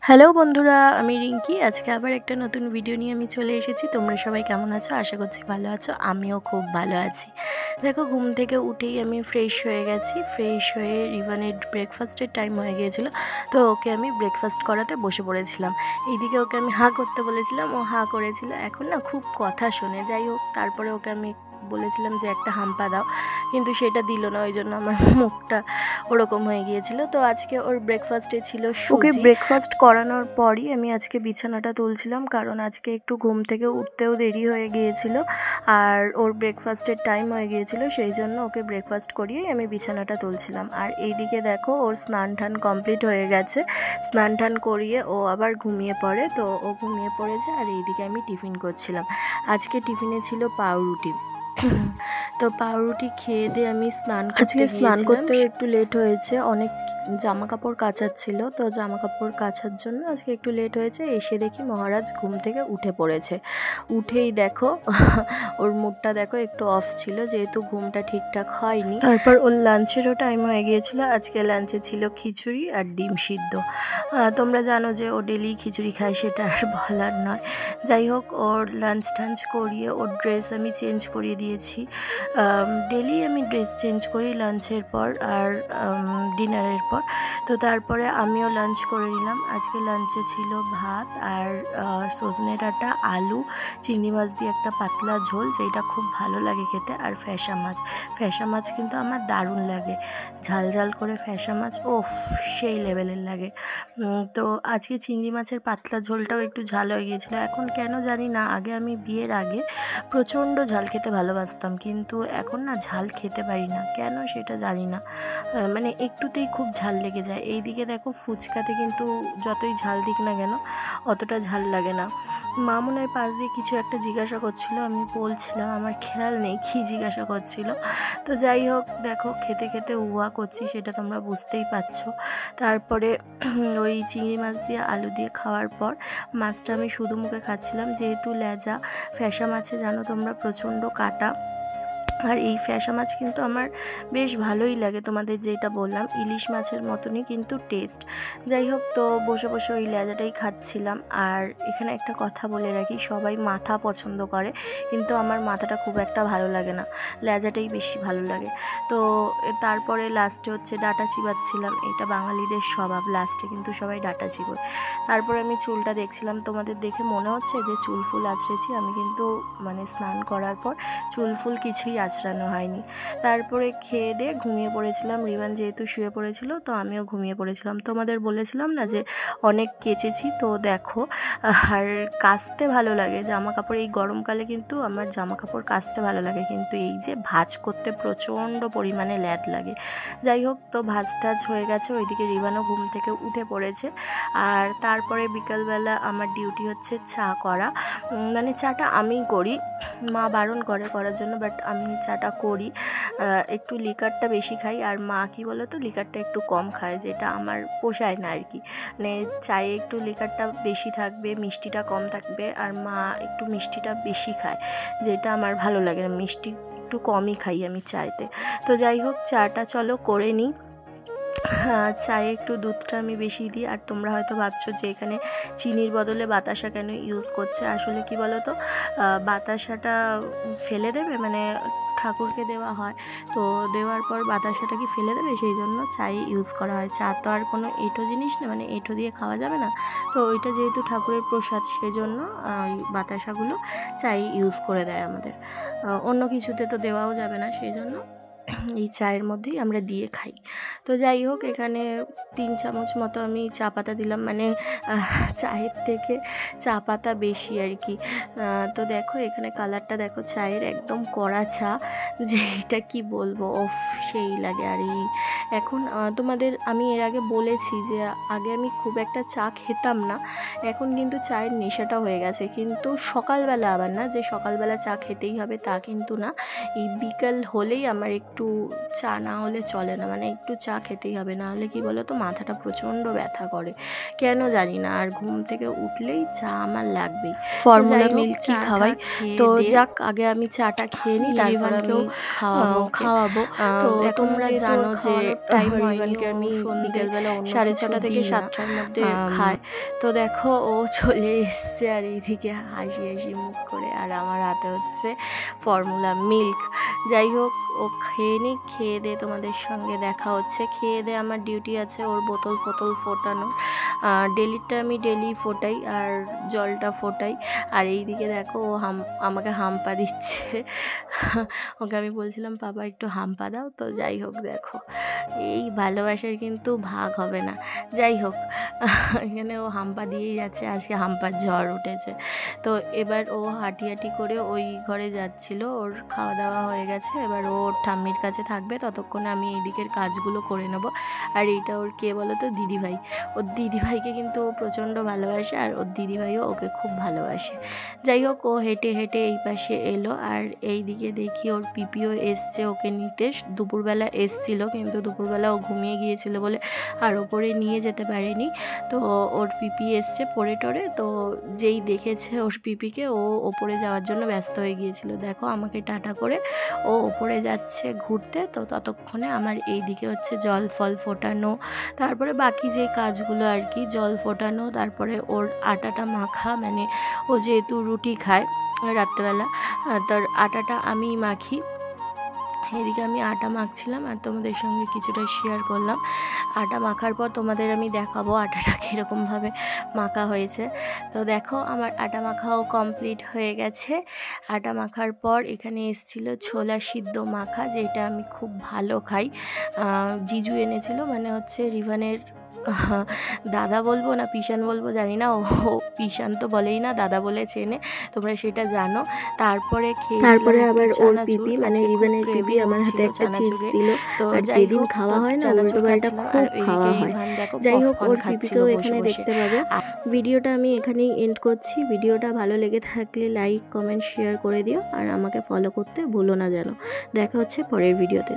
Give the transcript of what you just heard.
Hello বন্ধুরা, আমি রিঙ্কি। আজকে আবার একটা নতুন ভিডিও নিয়ে আমি চলে এসেছি। তোমরা সবাই কেমন আছো? আশা করছি ভালো আছো। আমিও খুব ভালো আছি। দেখো, ঘুম থেকে উঠেই আমি ফ্রেশ হয়ে গেছি। ফ্রেশ হয়ে রিভানের ব্রেকফাস্টের টাইম হয়ে গিয়েছিল, তো ওকে আমি ব্রেকফাস্ট করাতে বসে পড়েছিলাম। এইদিকে ওকে আমি হাঁ করতে বলেছিলাম, ও হাঁ করেছিল। এখন না খুব কথা শোনে। যাই হোক, তারপরে ওকে আমি বলেছিলাম যে একটা হাম্পা দাও, কিন্তু সেটা দিল না। ওই জন্য আমার মুখটা ওরকম হয়ে গিয়েছিল। তো আজকে ওর ব্রেকফাস্টে ছিল ওকে ব্রেকফাস্ট করানোর পরই আমি আজকে বিছানাটা তুলছিলাম, কারণ আজকে একটু ঘুম থেকে উঠতেও দেরি হয়ে গিয়েছিল আর ওর ব্রেকফাস্টের টাইম হয়ে গিয়েছিল। সেই জন্য ওকে ব্রেকফাস্ট করিয়েই আমি বিছানাটা তুলছিলাম। আর এইদিকে দেখো, ওর স্নান টান কমপ্লিট হয়ে গেছে। স্নান টান করিয়ে ও আবার ঘুমিয়ে পড়ে, তো ও ঘুমিয়ে পড়েছে। আর এইদিকে আমি টিফিন করছিলাম। আজকে টিফিনে ছিল পাউরুটি। তো পাউরুটি খেয়ে দিয়ে আমি স্নান করতেও একটু লেট হয়েছে। অনেক জামা কাপড় কাচার ছিল, তো জামা কাপড় কাচার জন্য আজকে একটু লেট হয়েছে। এসে দেখি মহারাজ ঘুম থেকে উঠে পড়েছে। উঠেই দেখো ওর মুডটা দেখো একটু অফ ছিল, যেহেতু ঘুমটা ঠিকঠাক হয়নি। তারপর ওর লাঞ্চেরও টাইম হয়ে গিয়েছিল। আজকে লাঞ্চে ছিল খিচুড়ি আর ডিম সিদ্ধ। তোমরা জানো যে ও ডেলি খিচুড়ি খায়, সেটা আর বলার নয়। যাই হোক, ওর লাঞ্চ টাঞ্চ করিয়ে ওর ড্রেস আমি চেঞ্জ করিয়ে দিয়েছি। ডেলি আমি ড্রেস চেঞ্জ করি লাঞ্চের পর আর ডিনারের পর। তো তারপরে আমিও লাঞ্চ করে নিলাম। আজকে লাঞ্চে ছিল ভাত আর সজনে ডাঁটা, আলু, চিংড়ি মাছ দিয়ে একটা পাতলা ঝোল, যেটা খুব ভালো লাগে খেতে। আর ফ্যাসা মাছ। ফ্যাসা মাছ কিন্তু আমার দারুণ লাগে। ঝাল ঝাল করে ফ্যাসা মাছ, ও সেই লেভেলের লাগে। তো আজকে চিংড়ি মাছের পাতলা ঝোলটাও একটু ঝাল হয়ে গিয়েছিলো। এখন কেন জানি না, আগে আমি বিয়ের আগে প্রচণ্ড ঝাল খেতে ভালোবাসতাম, কিন্তু এখন না ঝাল খেতে পারি না। কেন সেটা জানি না, মানে একটুতেই খুব ঝাল লেগে যায়। এইদিকে দেখো, ফুচকাতে কিন্তু যতই ঝাল দিক না কেন অতটা ঝাল লাগে না। মা মনে হয় পাশ দিয়ে কিছু একটা জিজ্ঞাসা করছিল, আমি বলছিলাম, আমার খেয়াল নেই কী জিজ্ঞাসা করছিল। তো যাই হোক, দেখো খেতে খেতে উহা করছি, সেটা তোমরা বুঝতেই পারছো। তারপরে ওই চিংড়ি মাছ দিয়ে আলু দিয়ে খাওয়ার পর মাছটা আমি শুধু মুখে খাচ্ছিলাম, যেহেতু লেজা ফ্যাসা মাছে জানো তোমরা প্রচণ্ড কাটা। আর এই ফ্যাসা মাছ কিন্তু আমার বেশ ভালোই লাগে, তোমাদের যেটা বললাম ইলিশ মাছের মতনই কিন্তু টেস্ট। যাই হোক, তো বসে বসে ওই লেজাটাই খাচ্ছিলাম। আর এখানে একটা কথা বলে রাখি, সবাই মাথা পছন্দ করে, কিন্তু আমার মাথাটা খুব একটা ভালো লাগে না, লেজাটাই বেশি ভালো লাগে। তো তারপরে লাস্টে হচ্ছে ডাঁটা চিবাচ্ছিলাম। এটা বাঙালিদের স্বভাব, লাস্টে কিন্তু সবাই ডাঁটা চিবোয়। তারপরে আমি চুলটা দেখছিলাম, তোমাদের দেখে মনে হচ্ছে যে চুল ফুল আঁচড়েছি। আমি কিন্তু মানে স্নান করার পর চুল ফুল কিছুই আঁচড়ানো হয়নি। তারপরে খেয়ে দিয়ে ঘুমিয়ে পড়েছিলাম। রিবান যেহেতু শুয়ে পড়েছিল, তো আমিও ঘুমিয়ে পড়েছিলাম। তোমাদের বলেছিলাম না যে অনেক কেচেছি, তো দেখো। আর কাচতে ভালো লাগে জামা কাপড়, এই গরমকালে কিন্তু আমার জামা কাপড় কাচতে ভালো লাগে, কিন্তু এই যে ভাঁজ করতে প্রচণ্ড পরিমাণে ল্যাদ লাগে। যাই হোক, তো ভাঁজ টাজ হয়ে গেছে। ওইদিকে রিবানও ঘুম থেকে উঠে পড়েছে। আর তারপরে বিকালবেলা আমার ডিউটি হচ্ছে চা করা। মানে চাটা আমিই করি, মা বারণ করে করার জন্য, বাট আমি চাটা করি। একটু লিকারটা বেশি খাই, আর মা কি বলো তো, লিকারটা একটু কম খায়, যেটা আমার পোষায় না আর কি। মানে চায়ে একটু লিকারটা বেশি থাকবে, মিষ্টিটা কম থাকবে, আর মা একটু মিষ্টিটা বেশি খায়, যেটা আমার ভালো লাগে না। মিষ্টি একটু কমই খাই আমি চাইতে। তো যাই হোক, চাটা চলো করে নিই। চায়ে একটু দুধটা আমি বেশি দিই। আর তোমরা হয়তো ভাবছো যে এখানে চিনির বদলে বাতাসা কেন ইউজ করছে। আসলে কি বলো তো, বাতাসাটা ফেলে দেবে, মানে ঠাকুরকে দেওয়া হয়, তো দেওয়ার পর বাতাসাটা কি ফেলে দেবে, সেই জন্য চাই ইউজ করা হয়। চা তো আর কোনো এঁঠো জিনিস না, মানে এঁঠো দিয়ে খাওয়া যাবে না, তো ওইটা যেহেতু ঠাকুরের প্রসাদ, সেজন্য ওই বাতাসাগুলো চাই ইউজ করে দেয় আমাদের। অন্য কিছুতে তো দেওয়াও যাবে না, সেই জন্য এই চায়ের মধ্যেই আমরা দিয়ে খাই। তো যাই হোক, এখানে 3 চামচ মতো আমি চা পাতা দিলাম, মানে চায়ের থেকে চা পাতা বেশি আর কি। তো দেখো এখানে কালারটা দেখো চায়ের, একদম কড়া চা, যে এটা কি বলবো, ওফ সেই লাগে। আর এই এখন তোমাদের আমি এর আগে বলেছি যে আগে আমি খুব একটা চা খেতাম না, এখন কিন্তু চায়ের নেশাটা হয়ে গেছে। কিন্তু সকালবেলা আবার না, যে সকালবেলা চা খেতেই হবে তা কিন্তু না। এই বিকাল হলেই আমার একটু একটু চা না হলে চলে না, মানে একটু চা খেতেই হবে, না হলে কি বলো তো মাথাটা প্রচণ্ড ব্যথা করে, কেন জানি না। আর ঘুম থেকে উঠলেই চা আমার লাগবেই, ফর্মুলা মিল্কই খাওয়াই। তো যাক, আগে আমি চাটা খেয়ে নিই, তারপর আমি খাওয়াবো। তো তোমরা জানো যে রিভানকে আমি বিকেলবেলা 6:30 থেকে 7টার মধ্যে খায়। তো দেখো ও চলে এসছে আর এইদিকে হাসি হাসি মুখ করে, আর আমার হাতে হচ্ছে ফর্মুলা মিল্ক। যাই হোক, ও খেয়ে নিই, খেয়ে দিয়ে তোমাদের সঙ্গে দেখা হচ্ছে। খেয়ে দিয়ে আমার ডিউটি আছে ওর বোতল ফোটানো, ডেলিটা আমি ডেলি ফোটাই আর জলটা ফোটাই। আর এইদিকে দেখো ও আমাকে হাম্পা দিচ্ছে। ওকে আমি বলছিলাম বাবা একটু হাম্পা দাও। তো যাই হোক, দেখো এই ভালোবাসার কিন্তু ভাগ হবে না। যাই হোক, এখানে ও হাম্পা দিয়েই যাচ্ছে, আজকে হাম্পার ঝড় উঠেছে। তো এবার ও হাঁটি করে ওই ঘরে যাচ্ছিল, ওর খাওয়া দাওয়া হয়ে গেছে, এবার ওর ঠাম্মির কাছে থাকবে, ততক্ষণে আমি এই দিকের কাজগুলো করে নেব। আর এইটা ওর কে বলো তো, দিদিভাই। ওর দিদিভাইকে কিন্তু ও প্রচণ্ড ভালোবাসে, আর ওর দিদিভাইও ওকে খুব ভালোবাসে। যাই হোক, ও হেঁটে এই পাশে এলো, আর এই দিকে দেখি ওর পিপিও এসছে ওকে নিতে। দুপুরবেলা এসছিল, কিন্তু দুপুরবেলা ও ঘুমিয়ে গিয়েছিল বলে আর ওপরে নিয়ে যেতে পারেনি। তো ওর পিপি এসছে পড়ে টরে, তো যেই দেখেছে ওর পিপিকে, ও ওপরে যাওয়ার জন্য ব্যস্ত হয়ে গিয়েছিল। দেখো আমাকে টাটা করে ও ওপরে যাচ্ছে ঘুরতে। তো ততক্ষণে আমার এই দিকে হচ্ছে জল ফল ফোটানো, তারপরে বাকি যে কাজগুলো আর কি, জল ফোটানো, তারপরে ওর আটাটা মাখা, মানে ও যেহেতু রুটি খায় রাত্রেবেলা, তার আটাটা আমি মাখি। এদিকে আমি আটা মাখছিলাম আর তোমাদের সঙ্গে কিছুটা শেয়ার করলাম। আটা মাখার পর তোমাদের আমি দেখাবো আটাটা কীরকমভাবে মাখা হয়েছে। তো দেখো আমার আটা মাখাও কমপ্লিট হয়ে গেছে। আটা মাখার পর এখানে এসেছিলো ছোলা সিদ্ধ মাখা, যেটা আমি খুব ভালো খাই। জিজু এনেছিল, মানে হচ্ছে রিভানের দাদা বলবো না পিসান বলবো জানি না, ও পিসান তো বলেই না, দাদা বলে চেনে, তোমরা সেটা জানো। তারপরে তারপরে আবার ওর পিপি, মানে রিভানের পিপি আমার হাতে একটা চিপস দিল। তো যেদিন খাওয়া হয় না, উল্টো পাল্টা খুব খাওয়া হয়। যাই হোক, ওর পিপিকেও এখানে দেখতে পাবে। ভিডিওটা আমি এখানেই এন্ড করছি। ভিডিওটা ভালো লেগে থাকলে লাইক কমেন্ট শেয়ার করে দিও, আর আমাকে ফলো করতে ভুলো না যেন। দেখা হচ্ছে পরের ভিডিওতে।